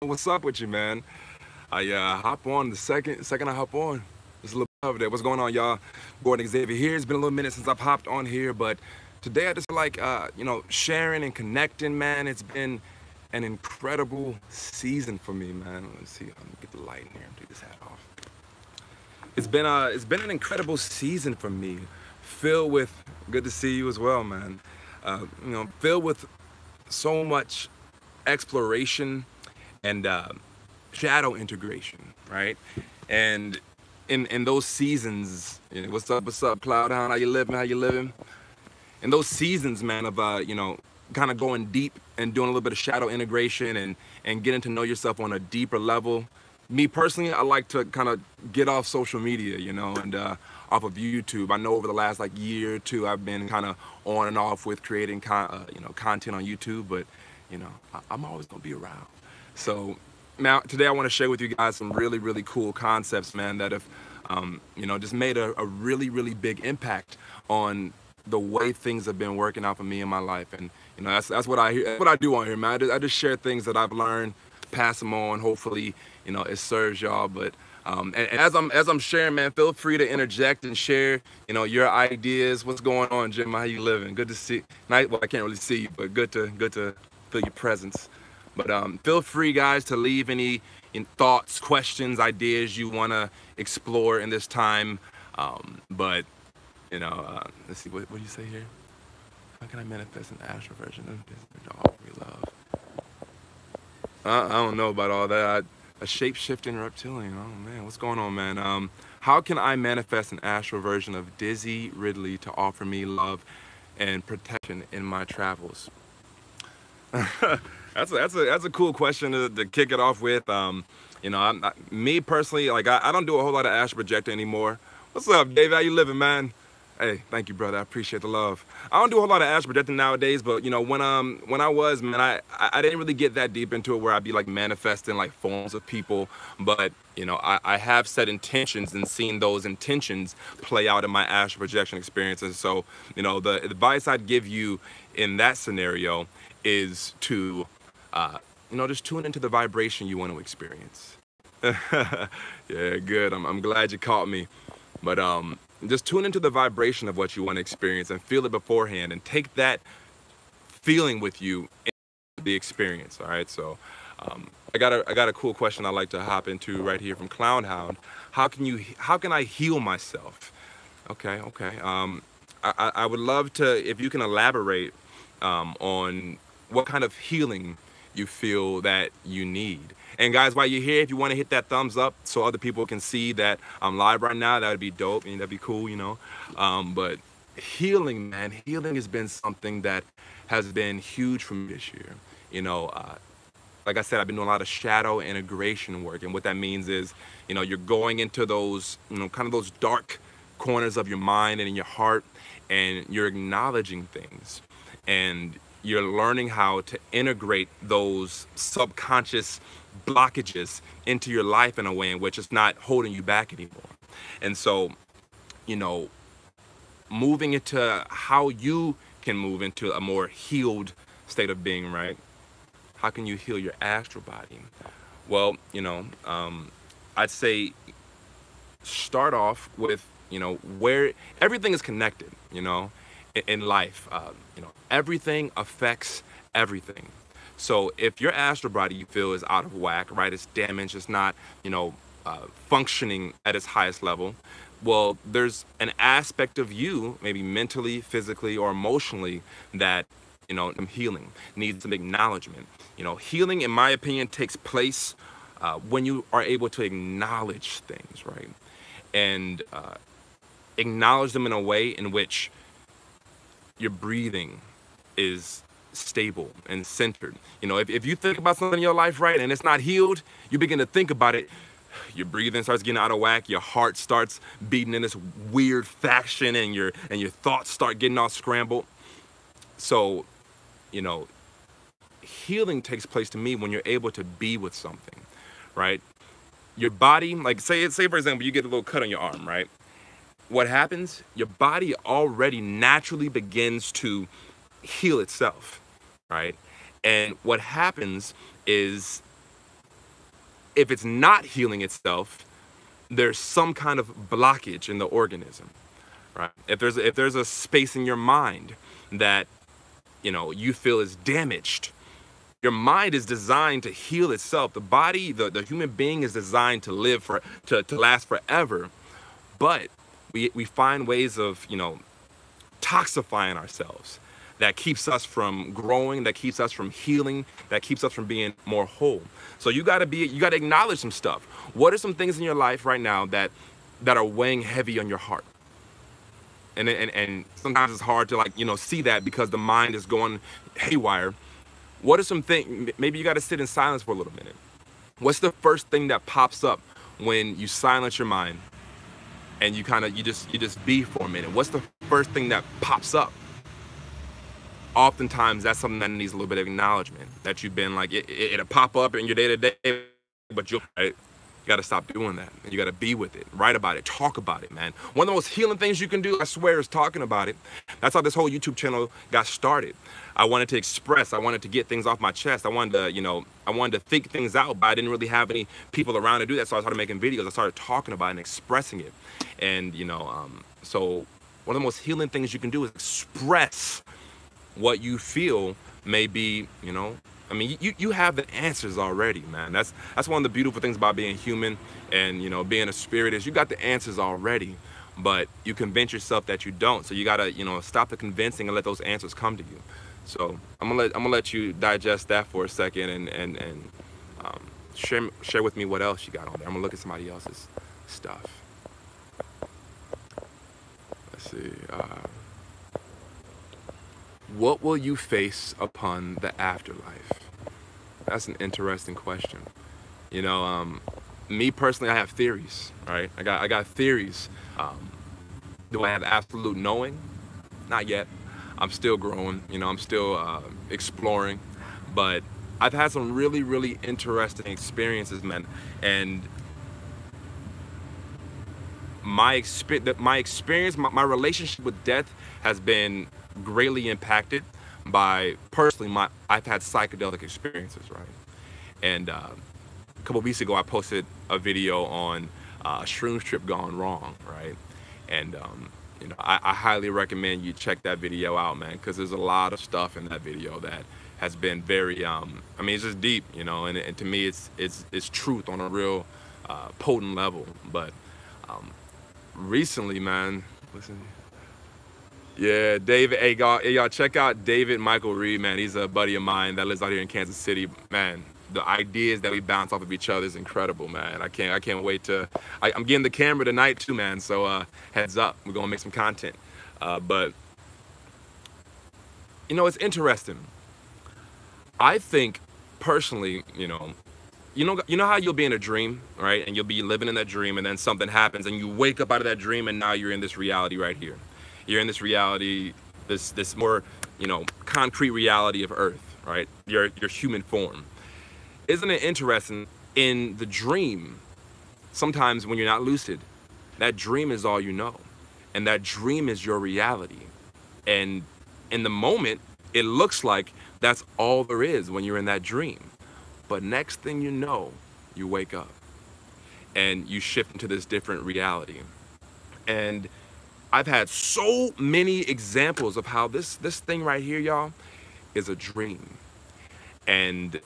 What's up with you, man? I hop on the second I hop on. There's a little bit of there. What's going on, y'all? Gordon Xavier here. It's been a little minute since I've hopped on here, but today I just feel like sharing and connecting, man. It's been an incredible season for me, man. Let's see. Let me get the light in here and take this hat off. It's been an incredible season for me, filled with good to see you as well, man. Filled with so much exploration and shadow integration, right? And in those seasons, what's up, Cloudhound? How you living? How you living? In those seasons, man, of kind of going deep and doing a little bit of shadow integration and getting to know yourself on a deeper level. Me personally, I like to kind of get off social media, and off of YouTube. I know over the last year or two, I've been kind of on and off with creating content on YouTube, but I'm always gonna be around. So now today I want to share with you guys some really, really cool concepts, man, that have just made a really, really big impact on the way things have been working out for me in my life. And that's what I do on here, man. I just share things that I've learned, pass them on. Hopefully, it serves y'all. But and as I'm sharing, man, feel free to interject and share, your ideas. What's going on, Jim? How you living? Good to see. Well, I can't really see you, but good to feel your presence. But feel free, guys, to leave any thoughts, questions, ideas you want to explore in this time. But let's see, what do you say here? How can I manifest an astral version of this to offer me love? I don't know about all that. A shape-shifting reptilian. Oh man, what's going on, man? How can I manifest an astral version of Dizzy Ridley to offer me love and protection in my travels? That's a cool question to kick it off with. Me personally, I don't do a whole lot of astral projecting anymore. What's up, Dave? How you living, man? Hey, thank you, brother. I appreciate the love. I don't do a whole lot of astral projecting nowadays, but when I was, man, I didn't really get that deep into it where I'd be manifesting forms of people. But I have set intentions and seen those intentions play out in my astral projection experiences. So the advice I'd give you in that scenario is to just tune into the vibration you want to experience. Yeah, good. I'm glad you caught me. But just tune into the vibration of what you want to experience and feel it beforehand and take that feeling with you into the experience. All right. So I got a cool question I'd like to hop into right here from Clownhound. How can I heal myself? Okay. I would love to, if you can elaborate on what kind of healing you feel that you need. And guys, while you're here, if you want to hit that thumbs up so other people can see that I'm live right now, that would be dope. That'd be cool, But healing, man, healing has been something that has been huge for me this year. Like I said, I've been doing a lot of shadow integration work. And what that means is, you're going into those, kind of those dark corners of your mind and in your heart, and you're acknowledging things. And you're learning how to integrate those subconscious blockages into your life in a way in which it's not holding you back anymore. And so, moving into how you can move into a more healed state of being, right? How can you heal your astral body? Well, I'd say start off with, where everything is connected, in life. Everything affects everything. So if your astral body you feel is out of whack, right, it's damaged, it's not, functioning at its highest level, well, there's an aspect of you, maybe mentally, physically, or emotionally, that, healing needs some acknowledgement. Healing, in my opinion, takes place when you are able to acknowledge things, right? And acknowledge them in a way in which your breathing is stable and centered. If you think about something in your life, right, and it's not healed, you begin to think about it, your breathing starts getting out of whack, your heart starts beating in this weird fashion, and your thoughts start getting all scrambled. So, healing takes place to me when you're able to be with something, right? Your body, say for example, you get a little cut on your arm, right? What happens? Your body already naturally begins to heal itself, right? And what happens is if it's not healing itself, there's some kind of blockage in the organism, right? If there's a space in your mind that, you feel is damaged, your mind is designed to heal itself. The body, the human being is designed to live to last forever. But we find ways of, toxifying ourselves that keeps us from growing, that keeps us from healing, that keeps us from being more whole. So you gotta acknowledge some stuff. What are some things in your life right now that are weighing heavy on your heart? And sometimes it's hard to see that because the mind is going haywire. What are some things, maybe you got to sit in silence for a little minute. What's the first thing that pops up when you silence your mind and you just be for a minute? What's the first thing that pops up? Oftentimes that's something that needs a little bit of acknowledgement, that you've been it'll pop up in your day-to-day, but you got to stop doing that. You got to be with it, write about it, talk about it, man. One of the most healing things you can do, I swear, is talking about it. That's how this whole YouTube channel got started. I wanted to express, I wanted to get things off my chest. I wanted to think things out, but I didn't really have any people around to do that. So I started making videos. I started talking about it and expressing it. And, so one of the most healing things you can do is express what you feel may be, you have the answers already, man. That's one of the beautiful things about being human and, being a spirit, is you got the answers already, but you convince yourself that you don't. So you gotta, stop the convincing and let those answers come to you. So I'm gonna let you digest that for a second and share with me what else you got on there. I'm gonna look at somebody else's stuff. Let's see. What will you face upon the afterlife? That's an interesting question. Me personally, I have theories, right? I got theories. Do I have absolute knowing? Not yet. I'm still growing, I'm still exploring, but I've had some really, really interesting experiences, man. And my experience, my relationship with death has been greatly impacted by, personally, I've had psychedelic experiences, right? And a couple weeks ago, I posted a video on a shroom trip gone wrong, right? And I highly recommend you check that video out, man, because there's a lot of stuff in that video that has been very, it's just deep, and to me, it's truth on a real potent level. But recently, man, listen. Yeah, David, hey y'all check out David Michael Reed, man. He's a buddy of mine that lives out here in Kansas City. Man, the ideas that we bounce off of each other is incredible, man. I can't wait to, I'm getting the camera tonight too, man. So heads up, we're gonna make some content. But it's interesting. I think personally, you know how you'll be in a dream, right? And you'll be living in that dream, and then something happens, and you wake up out of that dream, and now you're in this reality right here. You're in this reality, this more, concrete reality of Earth, right? Your human form. Isn't it interesting? In the dream, sometimes when you're not lucid, that dream is all you know, and that dream is your reality. And in the moment, it looks like that's all there is when you're in that dream. But next thing you know, you wake up and you shift into this different reality. And I've had so many examples of how this thing right here, y'all, is a dream. And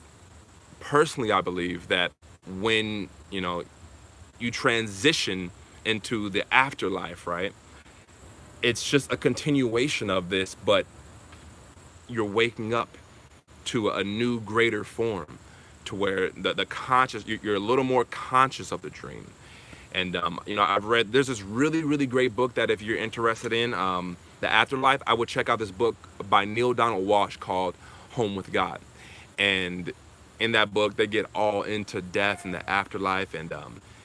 personally, I believe that when, you transition into the afterlife, right, it's just a continuation of this, but you're waking up to a new, greater form, to where the conscious, you're a little more conscious of the dream. And, I've read, there's this really, really great book that if you're interested in the afterlife, I would check out this book by Neil Donald Walsh called Home with God. And in that book, they get all into death and the afterlife, and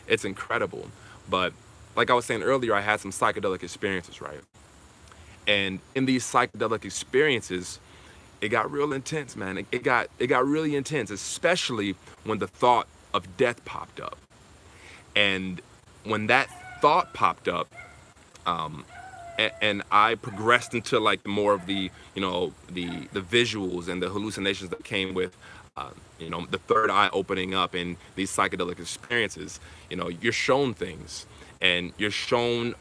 it's incredible. But like I was saying earlier, I had some psychedelic experiences, right? And in these psychedelic experiences, it got real intense, man. It got really intense, especially when the thought of death popped up. And when that thought popped up, and I progressed into more of the, the visuals and the hallucinations that came with the third eye opening up in these psychedelic experiences. You're shown things, and you're shown,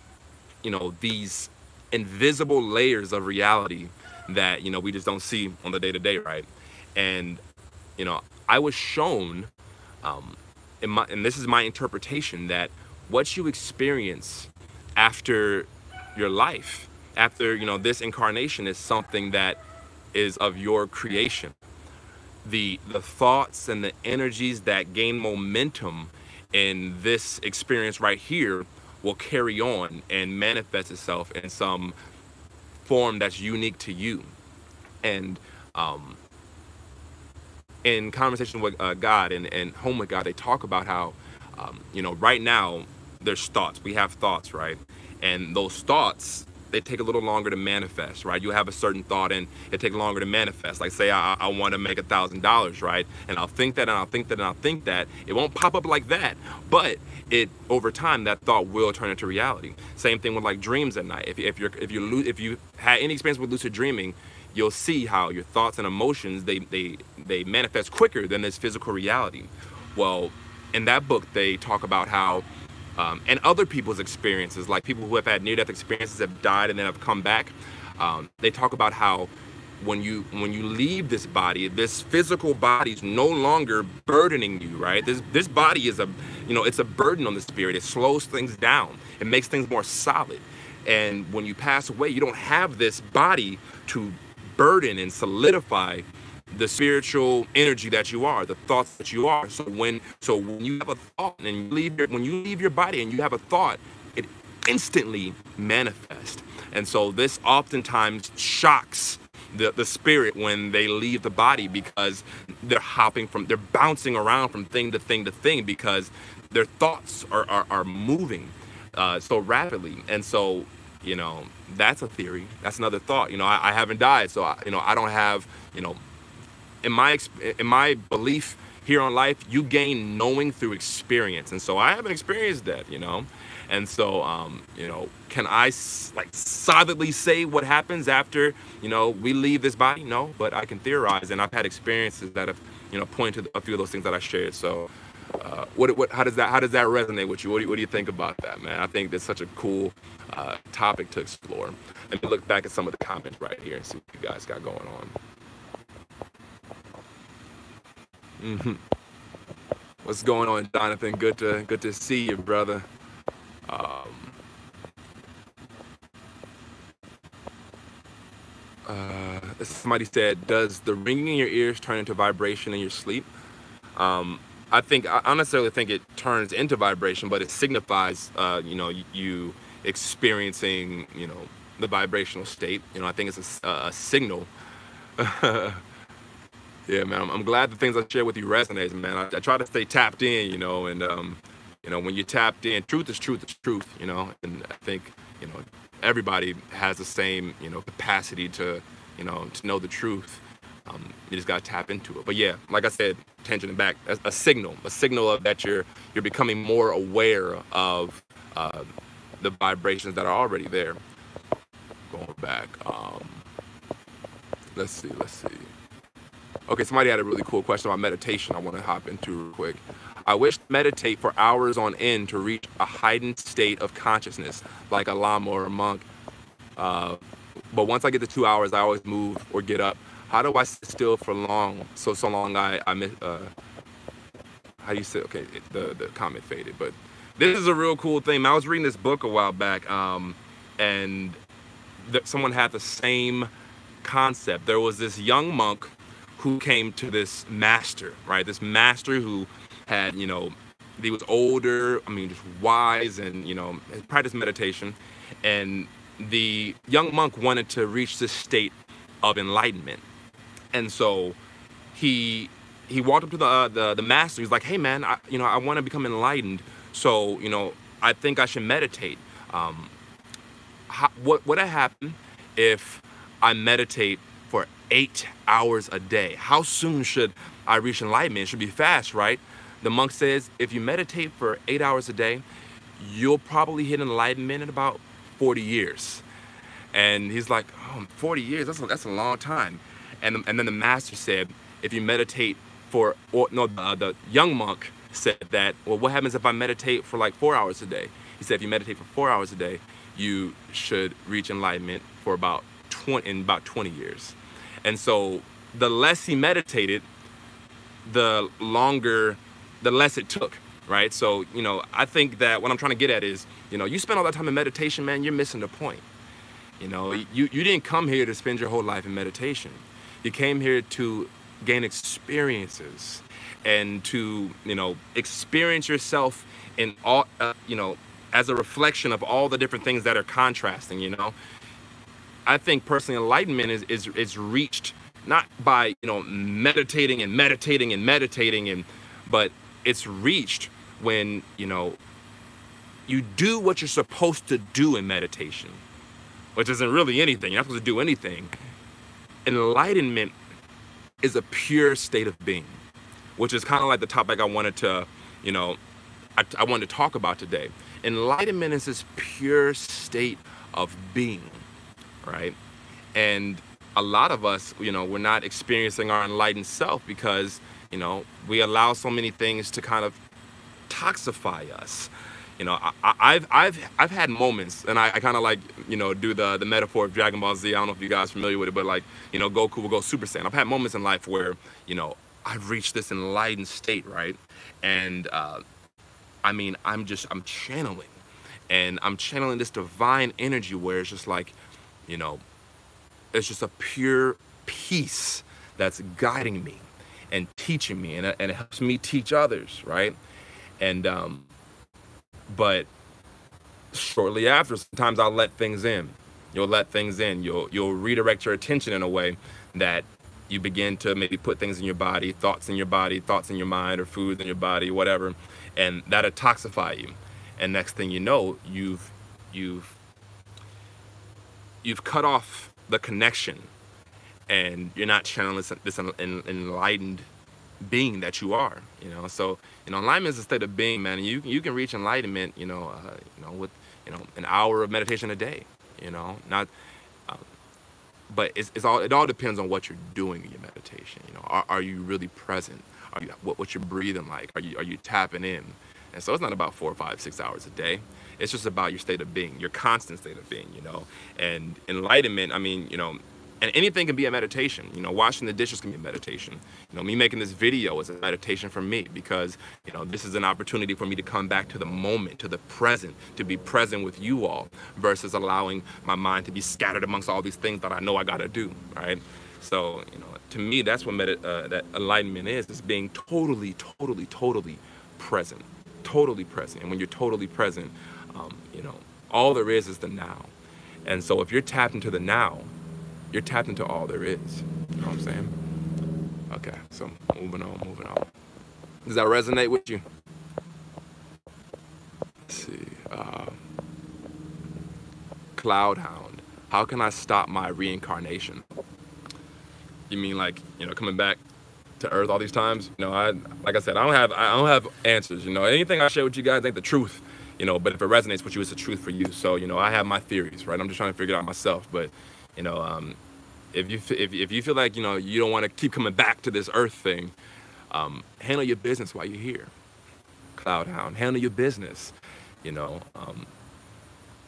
these invisible layers of reality that, we just don't see on the day to day, right? And, I was shown, and this is my interpretation, that what you experience after your life, after, this incarnation, is something that is of your creation. The thoughts and the energies that gain momentum in this experience right here will carry on and manifest itself in some form that's unique to you. And in conversation with God and home with God, they talk about how, right now there's thoughts. We have thoughts, right? And those thoughts, they take a little longer to manifest, right? You have a certain thought and it takes longer to manifest. Like, say I want to make $1,000, right? And I'll think that and I'll think that and I'll think that. It won't pop up like that, but over time that thought will turn into reality. Same thing with like dreams at night. If you had any experience with lucid dreaming, you'll see how your thoughts and emotions, they manifest quicker than this physical reality. Well, in that book they talk about how and other people's experiences, like people who have had near-death experiences, have died and then have come back. They talk about how when you leave this body, this physical body is no longer burdening you, right? This body is it's a burden on the spirit. It slows things down. It makes things more solid. And when you pass away, you don't have this body to burden and solidify the spiritual energy that you are, the thoughts that you are. So when you have a thought and when you leave your body and you have a thought, it instantly manifests. And so this oftentimes shocks the spirit when they leave the body, because they're bouncing around from thing to thing to thing, because their thoughts are moving so rapidly. And so, that's a theory. That's another thought. I haven't died, so I don't have, in my belief here on life, you gain knowing through experience. And so I haven't experienced that, And so, can I solidly say what happens after, we leave this body? No, but I can theorize, and I've had experiences that have, pointed to a few of those things that I shared. So, how does that resonate with you? What do you think about that, man? I think that's such a cool topic to explore. Let me look back at some of the comments right here and see what you guys got going on. What's going on, Jonathan? Good to see you, brother. Somebody said, does the ringing in your ears turn into vibration in your sleep? I don't necessarily think it turns into vibration, but it signifies, you experiencing, the vibrational state. I think it's a signal. Yeah, man, I'm glad the things I share with you resonates, man. I try to stay tapped in, and, when you're tapped in, truth is truth, and I think, everybody has the same, capacity to know the truth. You just got to tap into it. But yeah, like I said, tensioning back, a signal of that you're becoming more aware of the vibrations that are already there. Going back, let's see. Okay, somebody had a really cool question about meditation I want to hop into real quick. I wish to meditate for hours on end to reach a heightened state of consciousness, like a lama or a monk. But once I get to 2 hours, I always move or get up. How do I sit still for long? So long I miss, how do you sit? Okay, the comment faded, but this is a real cool thing. I was reading this book a while back, and someone had the same concept. There was this young monk who came to this master, right? This master who had, he was older, just wise, and, practiced meditation. And the young monk wanted to reach this state of enlightenment. And so he walked up to the master. He's like, hey man, I want to become enlightened. So, I think I should meditate. What would happen if I meditate for 8 hours a day? How soon should I reach enlightenment? It should be fast, right? The monk says, if you meditate for 8 hours a day, you'll probably hit enlightenment in about 40 years. And he's like, oh, 40 years, that's a long time. And then the master said, if you meditate or no, the young monk said that, well, what happens if I meditate for like 4 hours a day? He said if you meditate for 4 hours a day, you should reach enlightenment for about 20 years. And so the less he meditated, the less it took, right? So, I think that what I'm trying to get at is, you spend all that time in meditation, man, you're missing the point. You didn't come here to spend your whole life in meditation. You came here to gain experiences and to, experience yourself in all, as a reflection of all the different things that are contrasting, I think personally enlightenment is reached not by, meditating and meditating and meditating, but it's reached when, you do what you're supposed to do in meditation, which isn't really anything. You're not supposed to do anything. Enlightenment is a pure state of being, which is kind of like the topic I wanted to, I wanted to talk about today. Enlightenment is this pure state of being, right? And a lot of us, we're not experiencing our enlightened self because, we allow so many things to kind of toxify us. I've had moments, and I kind of like, do the metaphor of Dragon Ball Z. I don't know if you guys are familiar with it, but like, Goku will go Super Saiyan. I've had moments in life where, I've reached this enlightened state, right? And I'm channeling, and I'm channeling this divine energy where it's just like, it's just a pure peace that's guiding me and teaching me, and it helps me teach others, right? And but shortly after, sometimes I'll let things in. You'll let things in. You'll redirect your attention in a way that you begin to maybe put things in your body, thoughts in your mind, or food in your body, whatever, and that'll toxify you. And next thing you know, you've cut off the connection, and you're not channeling this enlightened being that you are. So enlightenment is a state of being, man. And you can reach enlightenment, with an hour of meditation a day. Not. But it all depends on what you're doing in your meditation. Are you really present? Are you what's your breathing like? Are you tapping in? And so it's not about 4, 5, 6 hours a day. It's just about your state of being, your constant state of being. And enlightenment. And anything can be a meditation. Washing the dishes can be a meditation. Me making this video is a meditation for me because, this is an opportunity for me to come back to the moment, to the present, to be present with you all versus allowing my mind to be scattered amongst all these things that I know I gotta do, right? So, to me, that's what that enlightenment is being totally, totally, totally present, totally present. And when you're totally present, all there is the now. And so if you're tapped into the now, you're tapped into all there is. You know what I'm saying? Okay, so moving on. Does that resonate with you? Let's see. Cloudhound. How can I stop my reincarnation? You mean like, coming back to Earth all these times? Like I said, I don't have answers. Anything I share with you guys ain't the truth. But if it resonates with you, it's the truth for you. So, I have my theories, right? I'm just trying to figure it out myself. But if you feel like, you don't want to keep coming back to this Earth thing, handle your business while you're here. Cloudhound, handle your business,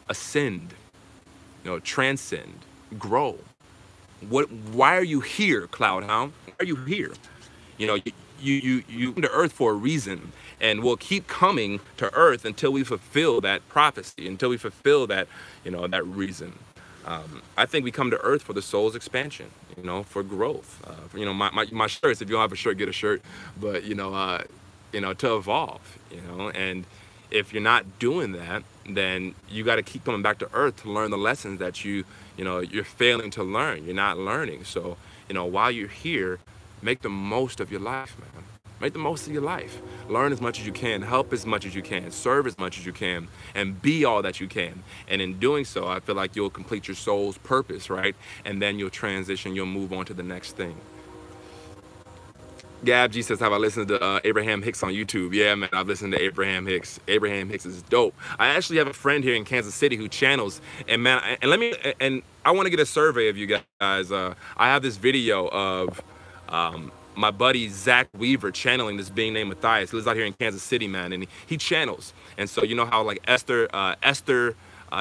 ascend, transcend, grow. Why are you here, Cloudhound? Why are you here? You come to Earth for a reason, and we'll keep coming to Earth until we fulfill that prophecy, until we fulfill that, that reason. I think we come to Earth for the soul's expansion, for growth. My shirts, if you don't have a shirt, get a shirt, but, to evolve, and if you're not doing that, then you got to keep coming back to Earth to learn the lessons that you're failing to learn. You're not learning. So, while you're here, make the most of your life, man. Make the most of your life. Learn as much as you can, help as much as you can, serve as much as you can, and be all that you can. And in doing so, I feel like you'll complete your soul's purpose, right? And then you'll transition, you'll move on to the next thing. Gab G says, have I listened to Abraham Hicks on YouTube? Yeah, man, I've listened to Abraham Hicks. Abraham Hicks is dope. I actually have a friend here in Kansas City who channels, and man, and I want to get a survey of you guys. I have this video of my buddy Zach Weaver channeling this being named Matthias. He lives out here in Kansas City, man, and he channels. And so you know how like Esther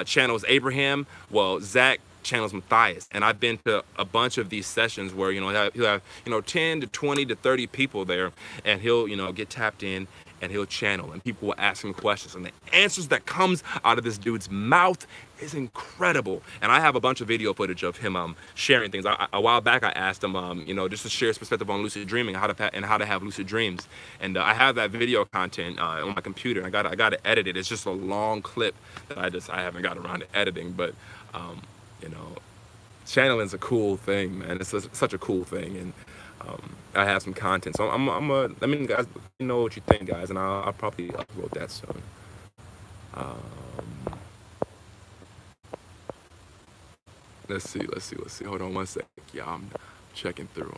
channels Abraham. Well, Zach channels Matthias, and I've been to a bunch of these sessions where he'll have 10 to 20 to 30 people there, and he'll get tapped in and he'll channel, and people will ask him questions, and the answers that comes out of this dude's mouth is incredible. And I have a bunch of video footage of him sharing things. A while back I asked him just to share his perspective on lucid dreaming, how to have lucid dreams, and I have that video content on my computer. I got to edit it. It's just a long clip that I haven't got around to editing, but channeling's a cool thing, man. It's such a cool thing, and I have some content, so I mean, guys, you know what you think, guys, and I'll probably upload that soon. Let's see. Hold on one second. Yeah, I'm checking through.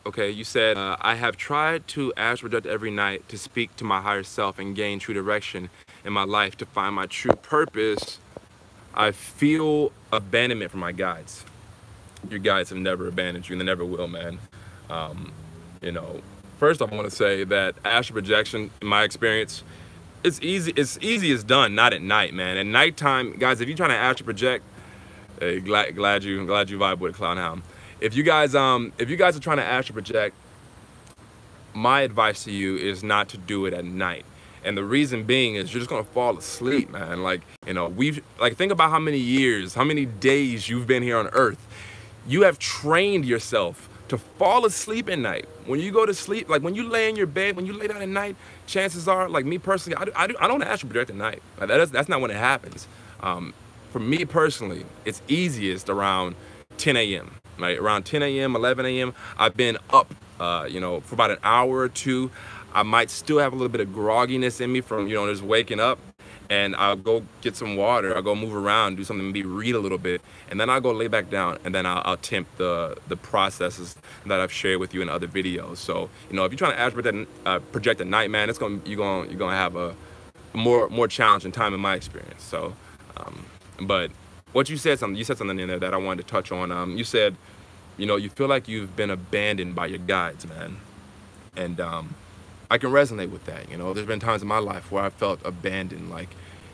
Okay, you said, I have tried to astral project every night to speak to my higher self and gain true direction in my life to find my true purpose. I feel abandonment from my guides. Your guides have never abandoned you, and they never will, man. First off, I want to say that astral projection, in my experience, it's easy as done, not at night, man. At nighttime, guys, if you're trying to astral project, hey, glad you vibe with Clownhound. If you guys are trying to astral project, my advice to you is not to do it at night. And the reason being is you're just gonna fall asleep, man. Think about how many years, how many days you've been here on Earth. You have trained yourself to fall asleep at night. When you go to sleep, like when you lay in your bed, when you lay down at night, chances are, like me personally, I don't astral project at night. That's not when it happens. For me personally, it's easiest around 10 a.m. Right around 10 a.m., 11 a.m. I've been up, for about an hour or two. I might still have a little bit of grogginess in me from, just waking up, and I'll go get some water. I'll go move around, do something, maybe read a little bit, and then I'll go lay back down, and then I'll attempt the processes that I've shared with you in other videos. So, if you're trying to astral project at night, man, you're gonna have a more challenging time in my experience. So, but what you said something in there that I wanted to touch on. You said, you feel like you've been abandoned by your guides, man. And I can resonate with that. There's been times in my life where I felt abandoned, like,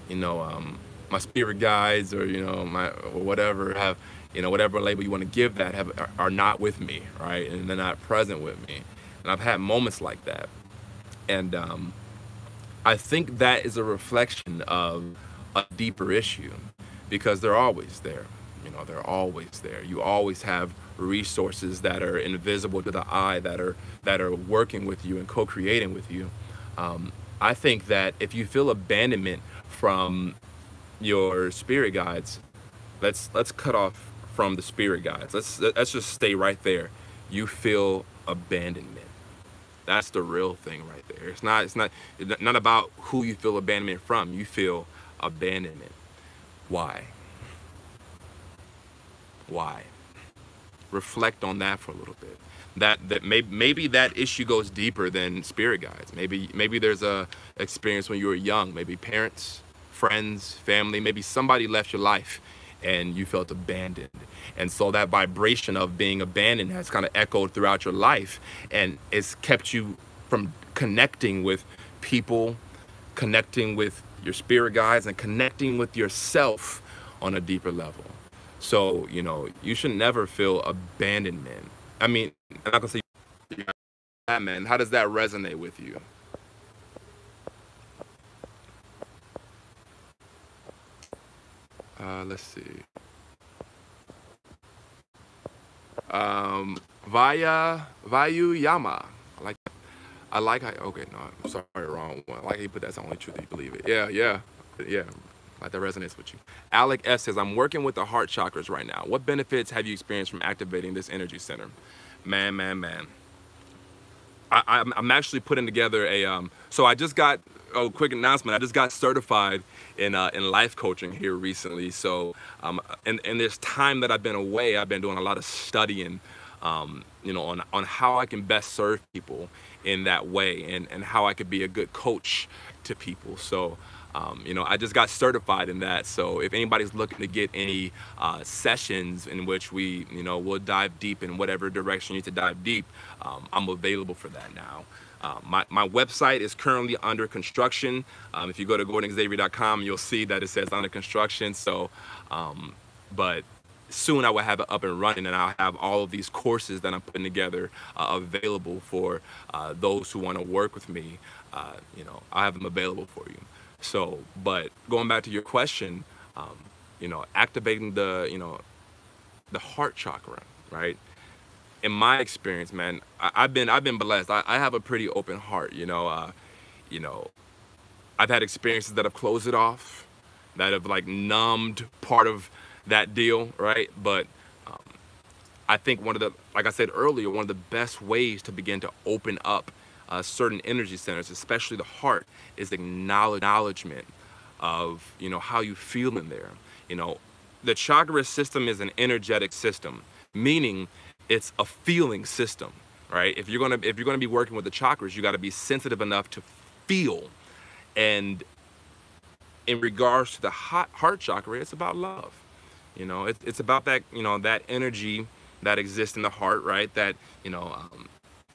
my spirit guides or, or whatever whatever label you want to give that are not with me, right? And they're not present with me. And I've had moments like that. And I think that is a reflection of a deeper issue, because they're always there. They're always there. You always have resources that are invisible to the eye that are working with you and co-creating with you. I think that if you feel abandonment from your spirit guides, let's cut off from the spirit guides. Let's just stay right there. You feel abandonment. That's the real thing right there. It's not about who you feel abandonment from. You feel abandonment. Why? Reflect on that for a little bit. That maybe that issue goes deeper than spirit guides. Maybe there's a experience when you were young. Maybe parents, friends, family. Maybe somebody left your life, and you felt abandoned. And so that vibration of being abandoned has kind of echoed throughout your life, and it's kept you from connecting with people, connecting with your spirit guides, and connecting with yourself on a deeper level. So, you should never feel abandonment. I mean, I'm not gonna say that, man. How does that resonate with you? Let's see. Vayu Yama. I like how, okay, no, I'm sorry, wrong one. I like how you put that's the only truth that you believe it. Yeah. Like that resonates with you. Alec S says, I'm working with the heart chakras right now. What benefits have you experienced from activating this energy center? Man. I'm actually putting together so I just got, quick announcement, I just got certified in life coaching here recently. So, and this time that I've been away, I've been doing a lot of studying, on how I can best serve people in that way, and how I could be a good coach to people. So, you know, I just got certified in that. So if anybody's looking to get any sessions in which we, you know, we'll dive deep in whatever direction you need to dive deep, I'm available for that now. My website is currently under construction. If you go to GordonXavier.com, you'll see that it says under construction. So, but soon I will have it up and running, and I'll have all of these courses that I'm putting together available for those who want to work with me. You know, I have them available for you. So, but going back to your question, you know, activating the, you know, the heart chakra, right? In my experience, man, I've been blessed. I have a pretty open heart, you know. You know, I've had experiences that have closed it off, that have like numbed part of that deal, right? But I think one of the, like I said earlier, one of the best ways to begin to open up certain energy centers, especially the heart, is acknowledgement of, you know, how you feel in there. You know, the chakra system is an energetic system, meaning it's a feeling system, right? If you're gonna be working with the chakras, you got to be sensitive enough to feel. And in regards to the heart chakra, it's about love. You know, it's about that, you know, that energy that exists in the heart, right? That, you know,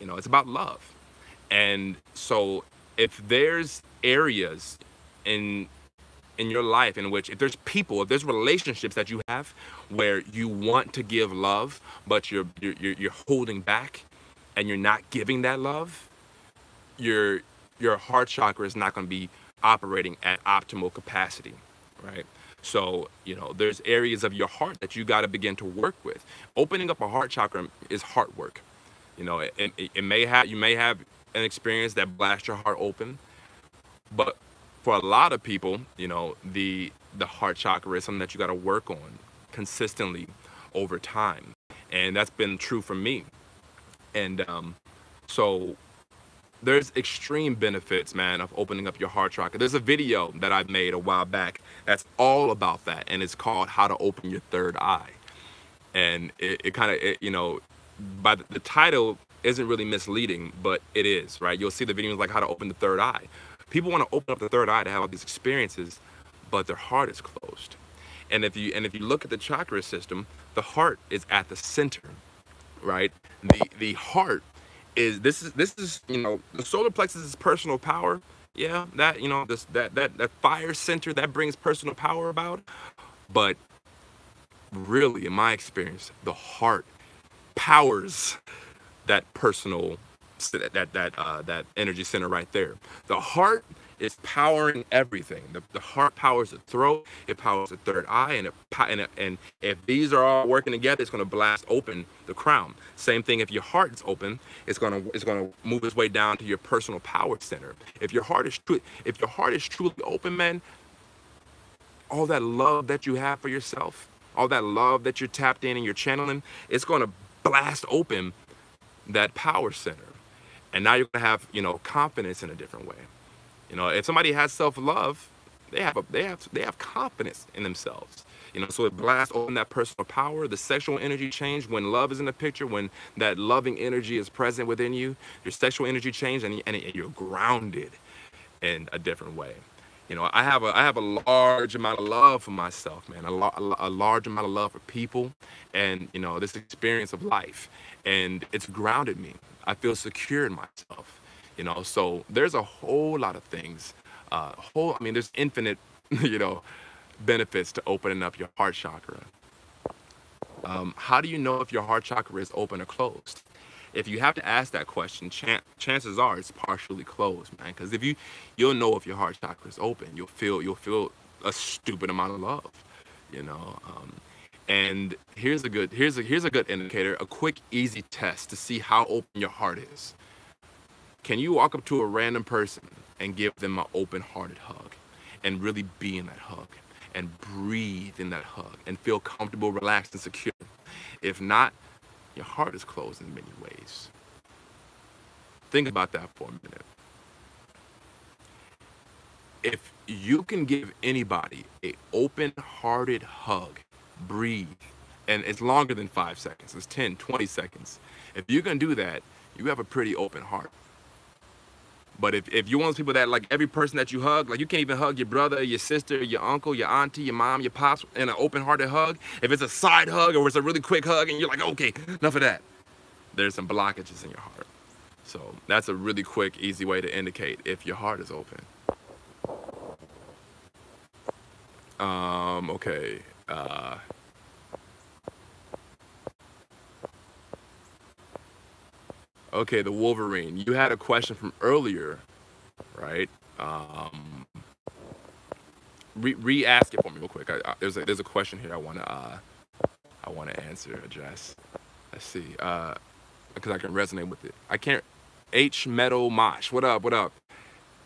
it's about love. And so if there's areas in your life in which, if there's people, if there's relationships that you have where you want to give love, but you're holding back and you're not giving that love, your heart chakra is not going to be operating at optimal capacity, right? So, you know, there's areas of your heart that you got to begin to work with. Opening up a heart chakra is heart work. You know, you may have an experience that blasts your heart open, but for a lot of people, you know, the heart chakra is something that you got to work on consistently over time, and that's been true for me. And so there's extreme benefits, man, of opening up your heart chakra. There's a video that I made a while back that's all about that, and it's called "How to Open Your Third Eye." And it kind of, you know, by the title isn't really misleading, but it is, right? You'll see the videos like how to open the third eye. People want to open up the third eye to have all these experiences, but their heart is closed. And if you look at the chakra system, the heart is at the center, right? The heart is this is you know, the solar plexus is personal power. Yeah, that, you know, that fire center that brings personal power about. But really, in my experience, the heart powers that personal, that energy center right there. The heart is powering everything. The heart powers the throat, it powers the third eye, and if these are all working together, it's going to blast open the crown. Same thing, if your heart is open, it's going to move its way down to your personal power center. If your heart is truly open, man, all that love that you have for yourself, all that love that you're tapped in and you're channeling, it's going to blast open that power center. And now you're going to have, you know, confidence in a different way. You know, if somebody has self-love, they have confidence in themselves. You know, so it blasts open that personal power, the sexual energy change when love is in the picture, when that loving energy is present within you, your sexual energy change, and you're grounded in a different way. You know, I have a large amount of love for myself, man, a large amount of love for people, and, you know, this experience of life, and it's grounded me. I feel secure in myself, you know. So there's a whole lot of things, I mean, there's infinite, you know, benefits to opening up your heart chakra. How do you know if your heart chakra is open or closed? If you have to ask that question, chances are it's partially closed, man. Because you'll know if your heart chakra is open. You'll feel a stupid amount of love, you know. And here's a good indicator, a quick, easy test to see how open your heart is. Can you walk up to a random person and give them an open-hearted hug, and really be in that hug, and breathe in that hug, and feel comfortable, relaxed, and secure? If not, your heart is closed in many ways. Think about that for a minute. If you can give anybody an open-hearted hug, breathe, and it's longer than 5 seconds, it's 10, 20 seconds. If you can do that, you have a pretty open heart. But if you're one of those people that, like, every person that you hug, like, you can't even hug your brother, your sister, your uncle, your auntie, your mom, your pops in an open-hearted hug. If it's a side hug or it's a really quick hug and you're like, okay, enough of that, there's some blockages in your heart. So that's a really quick, easy way to indicate if your heart is open. Okay. Okay, the Wolverine. You had a question from earlier, right? Re-ask it for me real quick. There's a question here I wanna answer, address. Let's see. Because I can resonate with it. I can't. H Metal Mosh. What up? What up?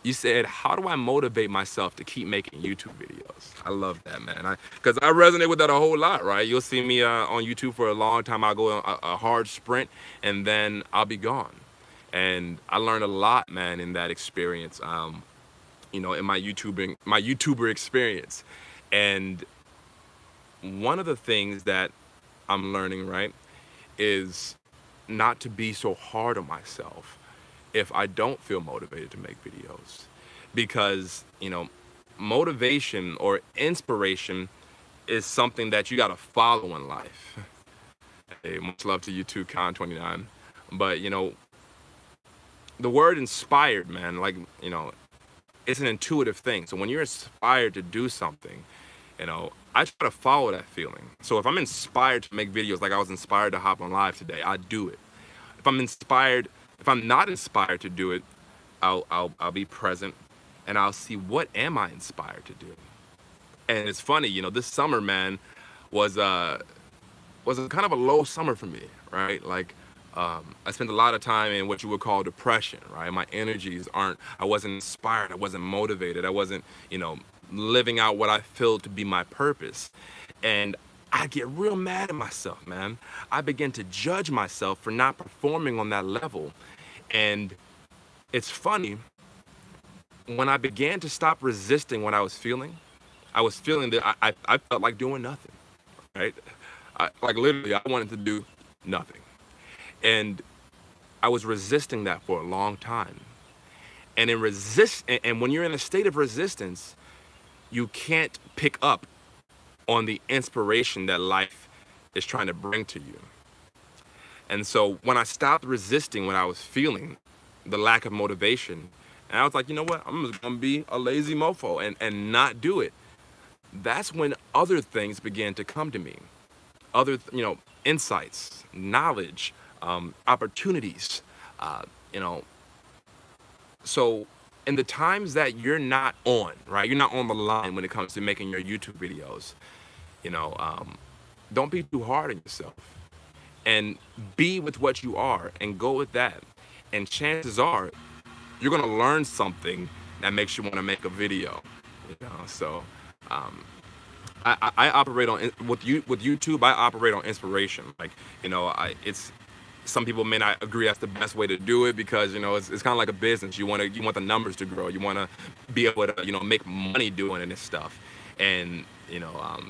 You said, how do I motivate myself to keep making YouTube videos? I love that, man. Because I resonate with that a whole lot, right? You'll see me on YouTube for a long time. I'll go on a hard sprint, and then I'll be gone. And I learned a lot, man, in that experience. You know, in my YouTuber experience. And one of the things that I'm learning, right, is not to be so hard on myself if I don't feel motivated to make videos. Because, you know, motivation or inspiration is something that you got to follow in life. Hey, much love to you too, Con29. But, you know, the word inspired, man, like, you know, it's an intuitive thing. So when you're inspired to do something, you know, I try to follow that feeling. So if I'm inspired to make videos, like I was inspired to hop on live today, I do it. If I'm not inspired to do it, I'll be present and I'll see what am I inspired to do. And it's funny, you know, this summer, man, was a kind of a low summer for me, right? Like, I spent a lot of time in what you would call depression, right? My energies I wasn't inspired, I wasn't motivated, I wasn't, you know, living out what I feel to be my purpose. And I get real mad at myself, man. I begin to judge myself for not performing on that level. And it's funny, when I began to stop resisting what I was feeling that I felt like doing nothing, right? Like literally, I wanted to do nothing. And I was resisting that for a long time. And and when you're in a state of resistance, you can't pick up on the inspiration that life is trying to bring to you. And so when I stopped resisting what I was feeling, the lack of motivation, and I was like, you know what, I'm just gonna be a lazy mofo and not do it. That's when other things began to come to me. Other, you know, insights, knowledge, opportunities, you know. So in the times that you're not on, right, you're not on the line when it comes to making your YouTube videos, you know, don't be too hard on yourself. And be with what you are and go with that. And chances are you're gonna learn something that makes you want to make a video. You know, so I operate on with YouTube. I operate on inspiration. Like, you know, it's some people may not agree that's the best way to do it because, you know, it's kind of like a business. You want the numbers to grow. You want to be able to, you know, make money doing this stuff. And, you know,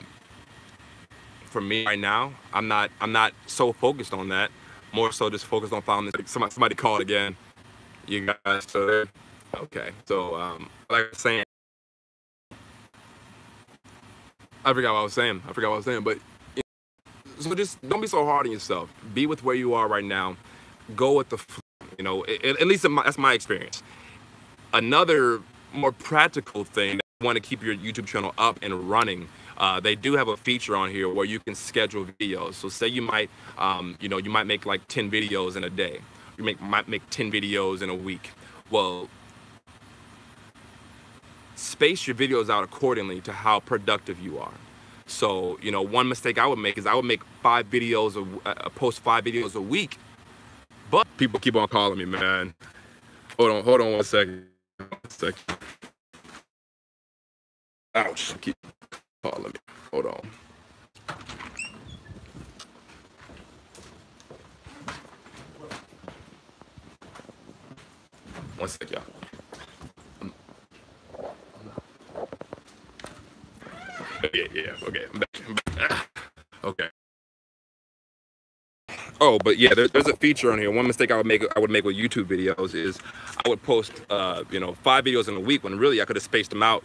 for me right now, I'm not so focused on that. More so just focused on finding this. Somebody called again. You guys still there? Okay. So like I was saying, I forgot what I was saying. But you know, so just don't be so hard on yourself. Be with where you are right now. Go with the flow. You know, at least that's my experience. Another more practical thing that you want to keep your YouTube channel up and running. They do have a feature on here where you can schedule videos. So say you might, you know, you might make like 10 videos in a day. You might make 10 videos in a week. Well, space your videos out accordingly to how productive you are. So, you know, one mistake I would make is I would make post 5 videos a week, but people keep on calling me, man. Hold on 1 second. 1 second. Ouch, keep calling me. Hold on. One sec, y'all. Yeah, okay, I'm back. Okay. Oh, but yeah, there's a feature on here. One mistake I would make with YouTube videos is I would post, 5 videos in a week when really I could have spaced them out.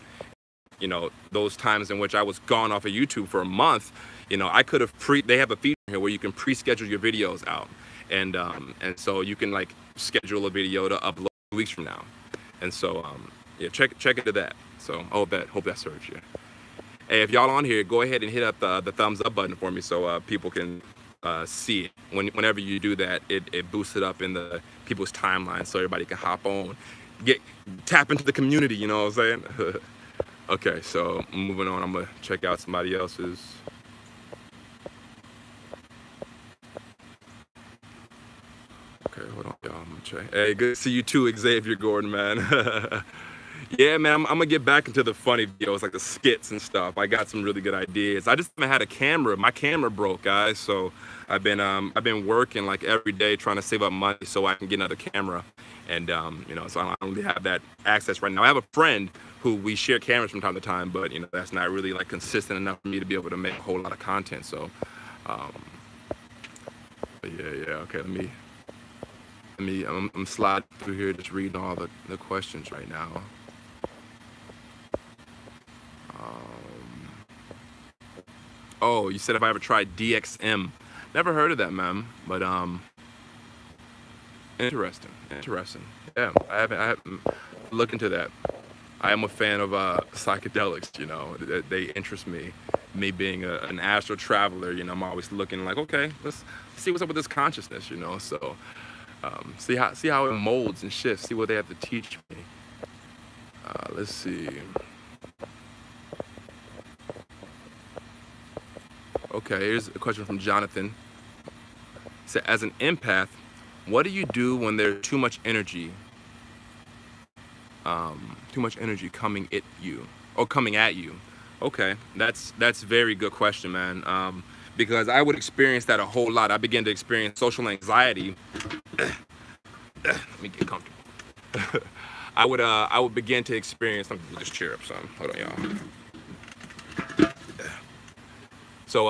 Those times in which I was gone off of YouTube for a month, I could have they have a feature here where you can pre-schedule your videos out, and so you can like schedule a video to upload 2 weeks from now, and so yeah, check into that. So I hope that serves you. Hey, if y'all on here, go ahead and hit up the thumbs up button for me so people can see it. Whenever you do that, it boosts it up in the people's timeline so everybody can hop on, tap into the community. You know what I'm saying? Okay, so moving on, I'm gonna check out somebody else's. Okay, hold on, y'all. I'm gonna check. Hey, good to see you too, Xavier Gordon, man. Yeah, man, I'm gonna get back into the funny videos, like the skits and stuff. I got some really good ideas. I just haven't had a camera. My camera broke, guys, so I've been working like every day trying to save up money so I can get another camera. And so I don't really have that access right now. I have a friend who we share cameras from time to time, but that's not really like consistent enough for me to be able to make a whole lot of content. So, but yeah. Okay, I'm sliding through here, just reading all the questions right now. Oh, you said if I ever tried DXM. Never heard of that, man. But interesting. Yeah, I haven't looked into that. I am a fan of psychedelics. They interest me. Me being an astral traveler, I'm always looking like, okay, let's see what's up with this consciousness, So see how it molds and shifts. See what they have to teach me. Let's see. Okay, here's a question from Jonathan. So, as an empath, what do you do when there's too much energy coming at you? Okay, that's a very good question, man. Because I would experience that a whole lot. I began to experience social anxiety. Let me get comfortable. I would begin to experience. Let me just cheer up some. Hold on, y'all. So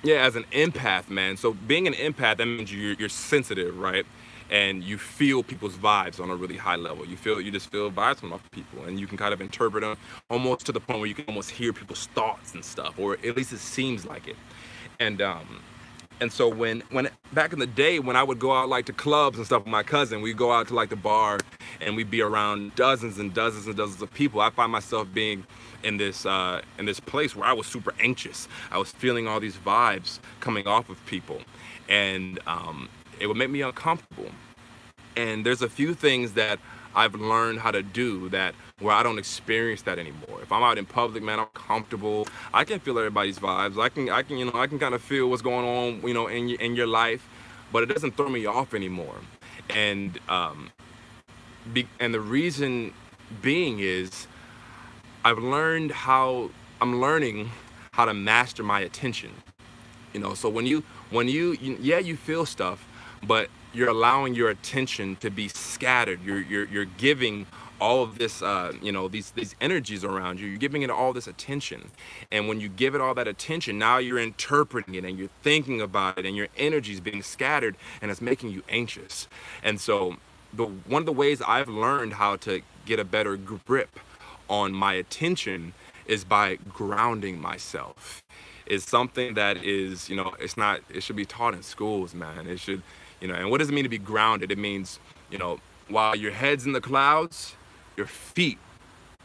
yeah, as an empath, man. So being an empath, that means you're sensitive, right? And you feel people's vibes on a really high level. You just feel vibes from other people, and you can kind of interpret them almost to the point where you can almost hear people's thoughts and stuff, or at least it seems like it. And so when back in the day when I would go out like to clubs and stuff with my cousin, we'd go out to like the bar and we'd be around dozens and dozens and dozens of people. I find myself being in this place where I was super anxious. I was feeling all these vibes coming off of people, and it would make me uncomfortable. And there's a few things that I've learned how to do that where I don't experience that anymore. If I'm out in public, man, I'm comfortable. I can feel everybody's vibes. I can kind of feel what's going on, in your life, but it doesn't throw me off anymore. And and the reason being is I'm learning how to master my attention. So when you feel stuff, but you're allowing your attention to be scattered. You're giving all of this, these energies around you. You're giving it all this attention, and when you give it all that attention, now you're interpreting it and you're thinking about it, and your energy is being scattered, and it's making you anxious. And so, one of the ways I've learned how to get a better grip on my attention is by grounding myself. It's something that is, it should be taught in schools, man. It should. And what does it mean to be grounded? It means, while your head's in the clouds, your feet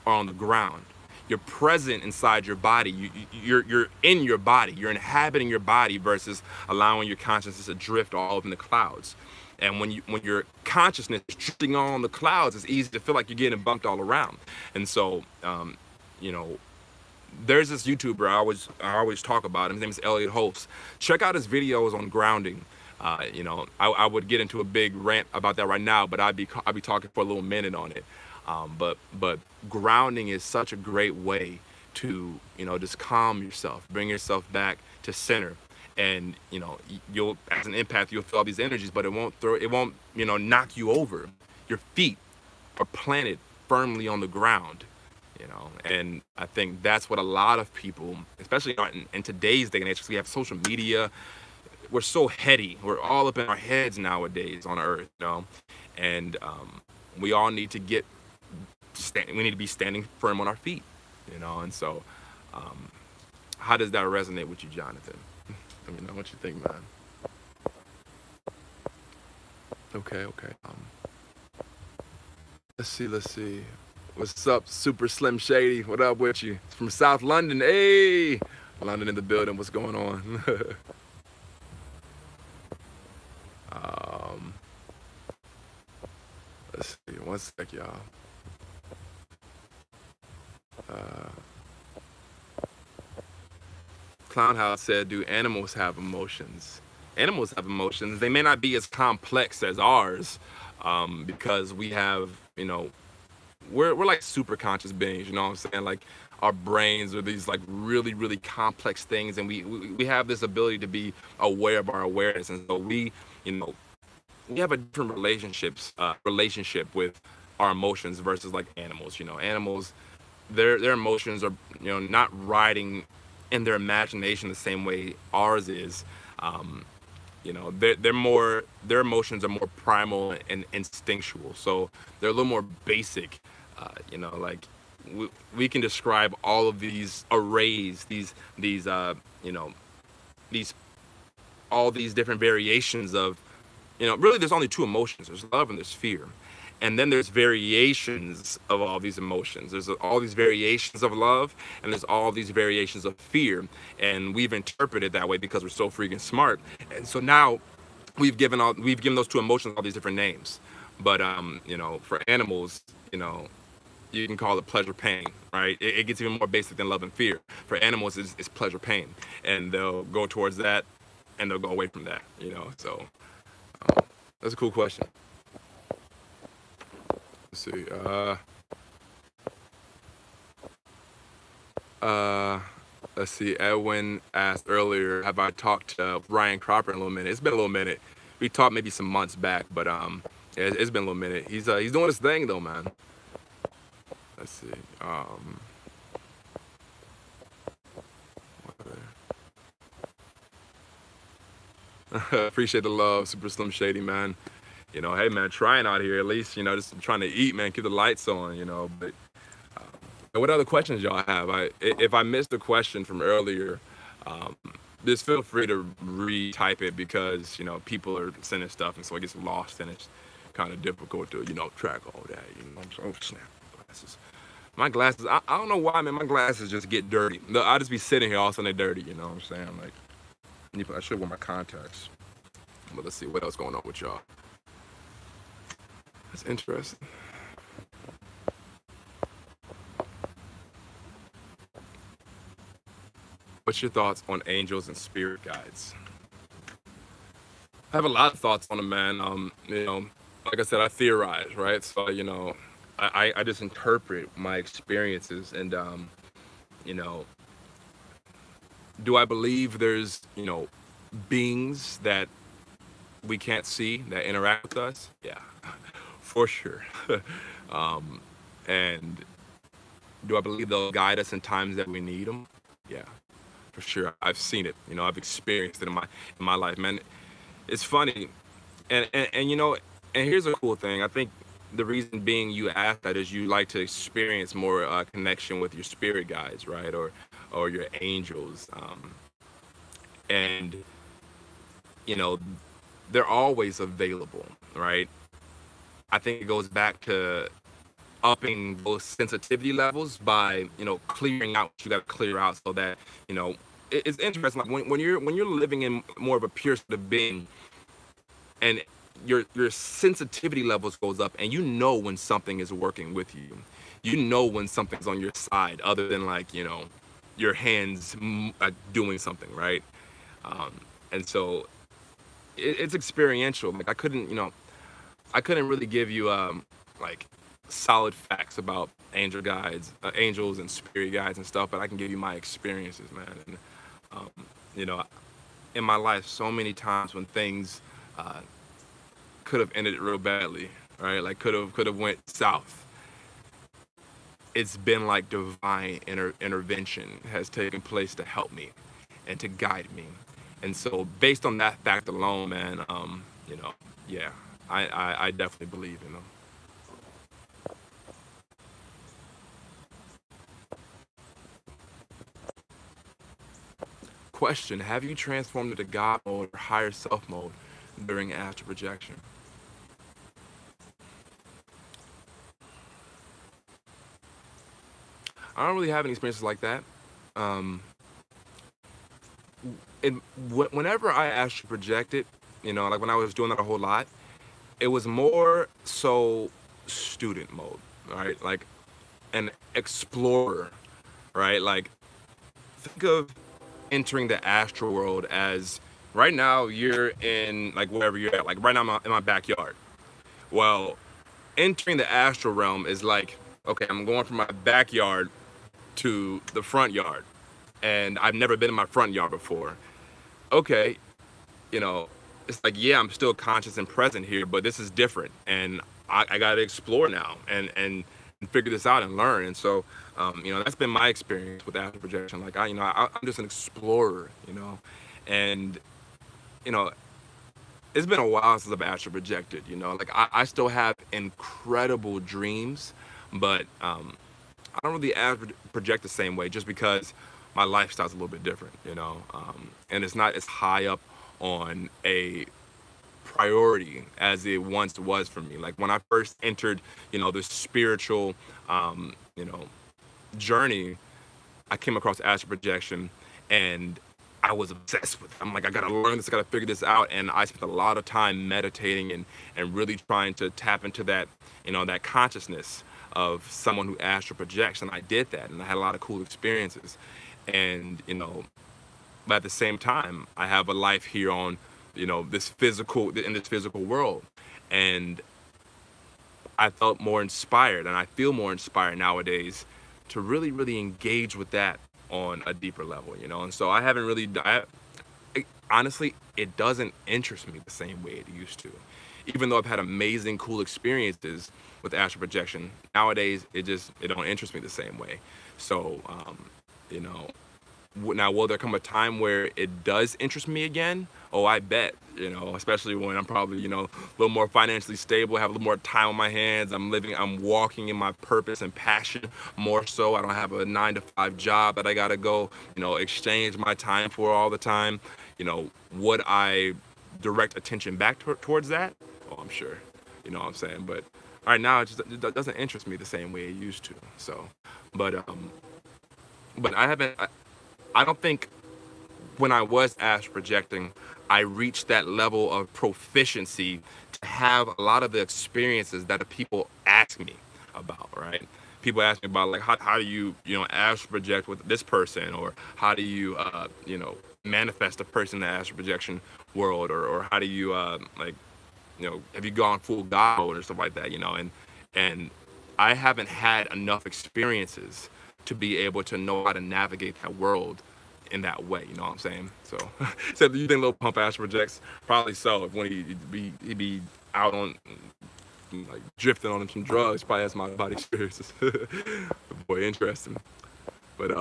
are on the ground. You're present inside your body. You're in your body. You're inhabiting your body versus allowing your consciousness to drift all up in the clouds. And when your consciousness is drifting on the clouds, it's easy to feel like you're getting bumped all around. And so, there's this YouTuber I always talk about. His name is Elliot Holtz. Check out his videos on grounding. I would get into a big rant about that right now, but I'd be talking for a little minute on it. But grounding is such a great way to just calm yourself, bring yourself back to center, and you'll, as an empath, you'll feel all these energies, but it won't knock you over. Your feet are planted firmly on the ground. And I think that's what a lot of people, especially in today's day and age, because we have social media, we're so heady. We're all up in our heads nowadays on Earth, you know, and we all need to we need to be standing firm on our feet, you know. And so, um, how does that resonate with you, Jonathan? Let me know what you think, man. Okay, okay. Let's see. What's up, Super Slim Shady? What up with you? It's from South London. Hey, London in the building. What's going on? um, let's see. One sec, y'all. Clownhouse said, "Do animals have emotions?" Animals have emotions. They may not be as complex as ours, because we have, you know, we're like super conscious beings, you know what I'm saying? Like our brains are these like really, really complex things, and we have this ability to be aware of our awareness. And so we, you know, we have a different relationship with our emotions versus like animals. You know, animals, their emotions are, you know, not riding in their imagination the same way ours is. You know, their emotions are more primal and instinctual, so they're a little more basic. You know, like we can describe all of these arrays, these you know, these all these different variations of, you know, really there's only two emotions. There's love and there's fear. And then there's variations of all these emotions. There's all these variations of love, and there's all these variations of fear. And we've interpreted that way because we're so freaking smart. And so now we've given those two emotions all these different names. But you know, for animals, you know, you can call it pleasure pain, right? It gets even more basic than love and fear. For animals, it's pleasure pain, and they'll go towards that, and they'll go away from that. You know, so that's a cool question. Let's see. Let's see. Edwin asked earlier, have I talked to Ryan Cropper in a little minute? It's been a little minute. We talked maybe some months back, but it's been a little minute. He's doing his thing though, man. Let's see. Appreciate the love, Super Slim Shady, man. You know, hey man, trying out here at least, you know, just trying to eat, man, keep the lights on, you know. But what other questions y'all have? If I missed a question from earlier, just feel free to retype it, because, you know, people are sending stuff, and so it gets lost, and it's kind of difficult to, you know, track all that, you know. So, oh snap, glasses. My glasses, I don't know why, man, my glasses just get dirty. I'll just be sitting here all of a sudden they're dirty, you know what I'm saying? Like, I should wear my contacts. But let's see what else going on with y'all. That's interesting. What's your thoughts on angels and spirit guides? I have a lot of thoughts on them, man. You know, like I said, I theorize, right? So, you know, I just interpret my experiences, and you know, do I believe there's, you know, beings that we can't see that interact with us? Yeah, for sure. And do I believe they'll guide us in times that we need them? Yeah, for sure. I've seen it. You know, I've experienced it in my life, man. It's funny, and you know, and here's a cool thing. I think the reason being you asked that is you like to experience more connection with your spirit guides, right, or your angels, and you know, they're always available, right? I think it goes back to upping those sensitivity levels by, you know, clearing out what you got to clear out, so that, you know, it's interesting. Like when you're living in more of a pure state of being, and your sensitivity levels goes up, and you know when something is working with you. You know when something's on your side, other than, like, you know, your hands doing something, right? And so it's experiential. Like I couldn't really give you like solid facts about angels and spirit guides and stuff, but I can give you my experiences, man. And you know, in my life, so many times when things could have ended real badly, right? Like could have went south. It's been like divine intervention has taken place to help me and to guide me. And so based on that fact alone, man, you know, yeah, I definitely believe in them. Question: have you transformed into God mode or higher self mode during astral projection? I don't really have any experiences like that. Um, Whenever I astral projected, you know, like when I was doing that a whole lot, it was more so student mode, right? Like an explorer, right? Like think of entering the astral world as right now you're in like wherever you're at. Like right now I'm in my backyard. Well, entering the astral realm is like, okay, I'm going from my backyard to the front yard, and I've never been in my front yard before. Okay, you know, it's like, yeah, I'm still conscious and present here, but this is different, and I got to explore now and figure this out and learn. And so, you know, that's been my experience with astral projection. Like I'm just an explorer, you know, and you know, it's been a while since I've astral projected. You know, like I still have incredible dreams, but I don't really project the same way just because my lifestyle's a little bit different, you know, and it's not as high up on a priority as it once was for me. Like when I first entered, you know, this spiritual, you know, journey, I came across astral projection and I was obsessed with it. I'm like, I gotta learn this, I gotta figure this out. And I spent a lot of time meditating and really trying to tap into that, you know, that consciousness of someone who astral projects. And I did that and I had a lot of cool experiences. And, you know, but at the same time, I have a life here on, you know, in this physical world. And I felt more inspired and I feel more inspired nowadays to really, really engage with that on a deeper level, you know? And so I haven't really, honestly, it doesn't interest me the same way it used to. Even though I've had amazing, cool experiences with astral projection, nowadays it don't interest me the same way. So, you know, now will there come a time where it does interest me again? Oh, I bet, you know, especially when I'm probably, you know, a little more financially stable, have a little more time on my hands. I'm walking in my purpose and passion more so. I don't have a 9-to-5 job that I gotta go, you know, exchange my time for all the time. You know, would I direct attention back towards that? Oh, I'm sure, you know what I'm saying? But right now, it doesn't interest me the same way it used to. So, but, but I don't think when I was astral projecting, I reached that level of proficiency to have a lot of the experiences that the people ask me about, right? People ask me about like how do you know, astral project with this person, or how do you you know, manifest a person in the astral projection world, or how do you like, you know, have you gone full God mode or stuff like that, you know? And I haven't had enough experiences to be able to know how to navigate that world in that way, you know what I'm saying? So, so do you think Lil Pump astral projects? Probably so. If when he'd be out on like drifting on some drugs, probably has my body experiences. Boy, interesting. But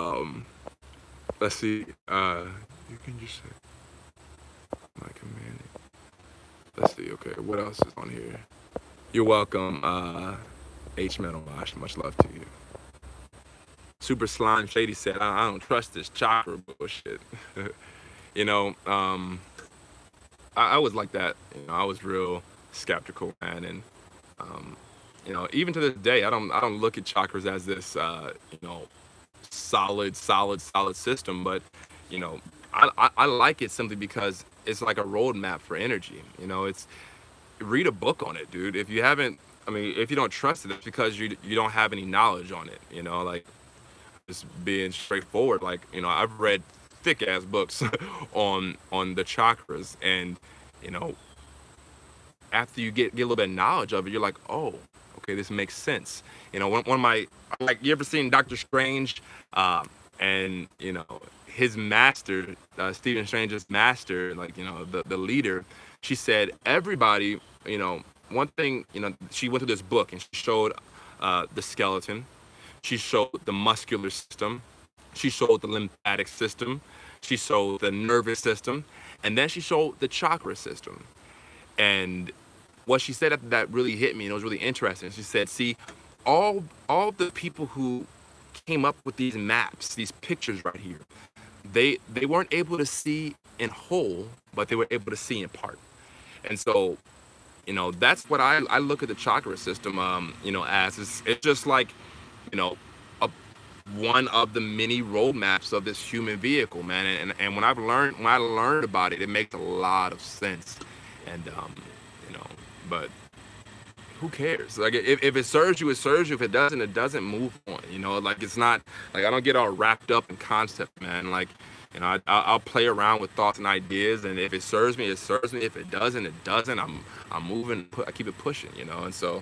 let's see. You can just say my command. Let's see. Okay, what else is on here? You're welcome, H Metal Wash. Much love to you. Super Slime Shady said, I don't trust this chakra bullshit. You know, I was like that. You know, I was real skeptical, man. And, you know, even to this day, I don't look at chakras as this, you know, solid system. But, you know, I like it simply because it's like a roadmap for energy. You know, read a book on it, dude. If you haven't, I mean, if you don't trust it, it's because you don't have any knowledge on it. You know, like, just being straightforward, like, you know, I've read thick ass books on the chakras, and you know, after you get a little bit of knowledge of it, you're like, oh, okay, this makes sense. You know, one of my, like, you ever seen Doctor Strange, and you know, his master, Stephen Strange's master, like, you know, the leader, she said everybody, you know, one thing, you know, she went through this book and she showed the skeleton. She showed the muscular system. She showed the lymphatic system. she showed the nervous system, and then she showed the chakra system. And what she said that really hit me, and it was really interesting. She said, see, all the people who came up with these maps, these pictures right here, they weren't able to see in whole, but they were able to see in part. And so, that's what I look at the chakra system, as it's just like, you know, a, one of the many roadmaps of this human vehicle, man. And when I learned about it, it makes a lot of sense. And but who cares? Like, if it serves you, it serves you. If it doesn't, it doesn't. Move on. Like, it's not like I don't get all wrapped up in concept, man. Like, I'll play around with thoughts and ideas, and if it serves me, it serves me. If it doesn't, it doesn't. I'm moving. I keep it pushing, and so,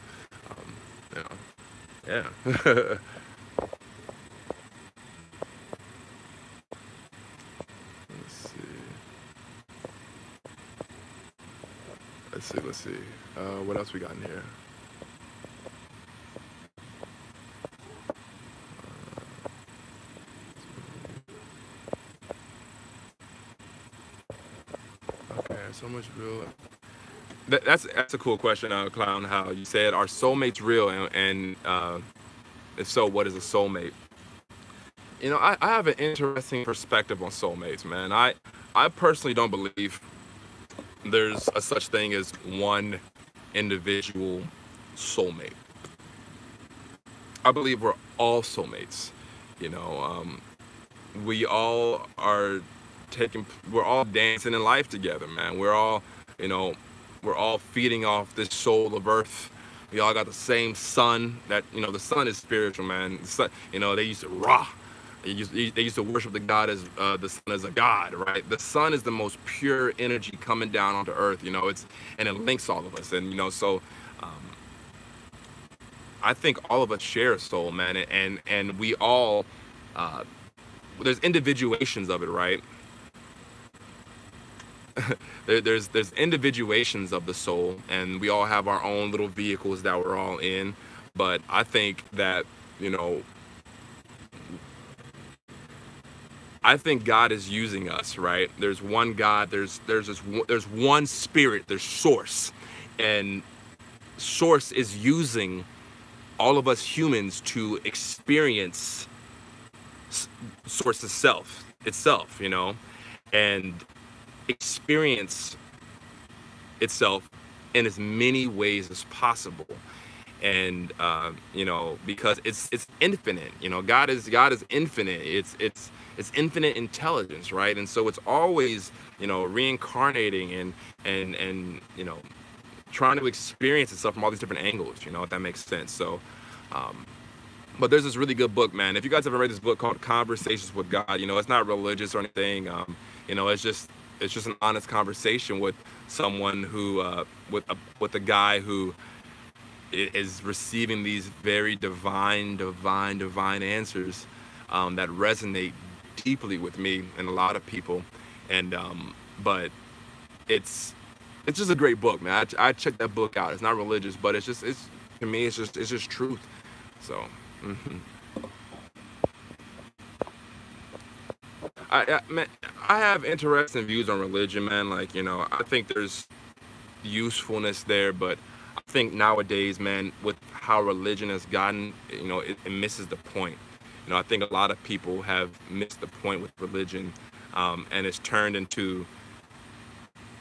yeah. Let's see. What else we got in here? Okay, so much real. That's a cool question, Clown. How you said, are soulmates real? And if so, what is a soulmate? I have an interesting perspective on soulmates, man. I personally don't believe there's a such thing as one individual soulmate. I believe we're all soulmates. We all are we're all dancing in life together, man. We're all feeding off this soul of earth. We all got the same sun. That the sun is spiritual, man. The sun, they used to They used to worship the god as the sun as a god, right? The sun is the most pure energy coming down onto earth. And it links all of us. And so I think all of us share a soul, man. And we all there's individuations of it, right? there's individuations of the soul, and we all have our own little vehicles that we're all in. But I think that I think God is using us, right? There's one God, there's one spirit, there's source. And source is using all of us humans to experience source itself, and experience itself in as many ways as possible. And because it's infinite. God is infinite. It's infinite intelligence, right? And so it's always reincarnating and trying to experience itself from all these different angles, if that makes sense. So but there's this really good book, man. If you guys ever read this book called Conversations with God, it's not religious or anything. It's just an honest conversation with someone who with a guy who is receiving these very divine answers that resonate deeply with me and a lot of people. And but it's just a great book, man. I checked that book out. It's not religious, but it's to me it's just truth. So man, I have interesting views on religion, man. Like, I think there's usefulness there, but I think nowadays, man, with how religion has gotten, it misses the point. I think a lot of people have missed the point with religion, and it's turned into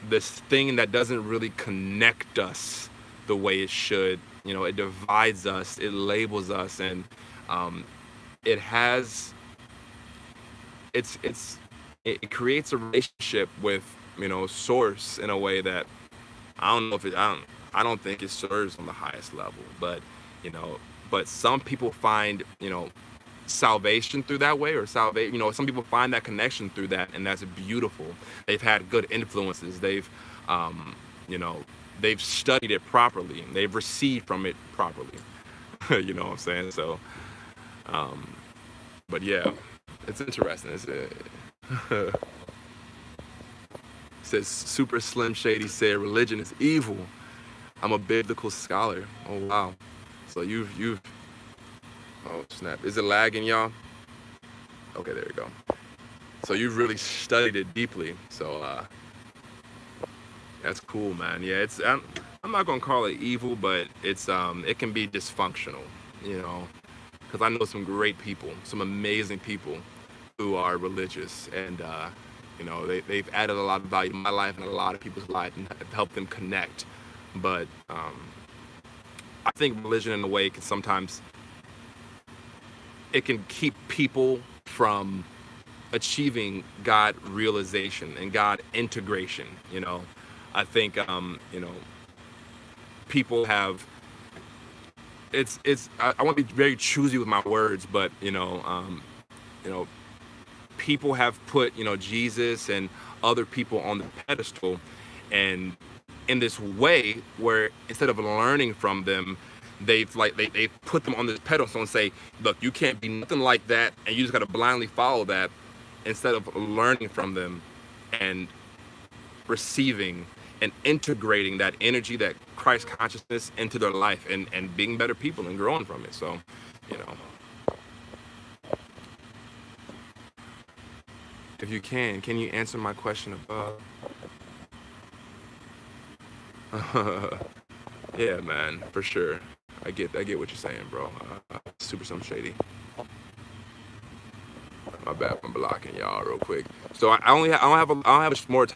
this thing that doesn't really connect us the way it should. It divides us, it labels us, and it creates a relationship with source in a way that I don't think it serves on the highest level. But but some people find salvation through that way, or some people find that connection through that, and that's beautiful. They've had good influences. They've they've studied it properly. They've received from it properly. You know what I'm saying? So but yeah, it's interesting. It says Super Slim Shady said religion is evil. I'm a biblical scholar. Oh wow. So you've oh snap. Is it lagging, y'all? Okay, there we go. So you've really studied it deeply. So that's cool, man. Yeah, I'm not gonna call it evil, but it's it can be dysfunctional, you know, because I know some great people, some amazing people who are religious, and you know, they've added a lot of value to my life and a lot of people's life and have helped them connect. But I think religion in a way can sometimes, it can keep people from achieving God realization and God integration. You know, I think you know, people have, I want to be very choosy with my words, but you know, people have put, you know, Jesus and other people on the pedestal, and in this way where instead of learning from them, they put them on this pedestal and say, look, you can't be nothing like that, and you just got to blindly follow that, instead of learning from them and receiving and integrating that energy, that Christ consciousness into their life, and being better people and growing from it. So, you know, if you can you answer my question above? Yeah, man, for sure. I get what you're saying, bro. Super some shady. My bad for blocking y'all real quick. So I don't have more time.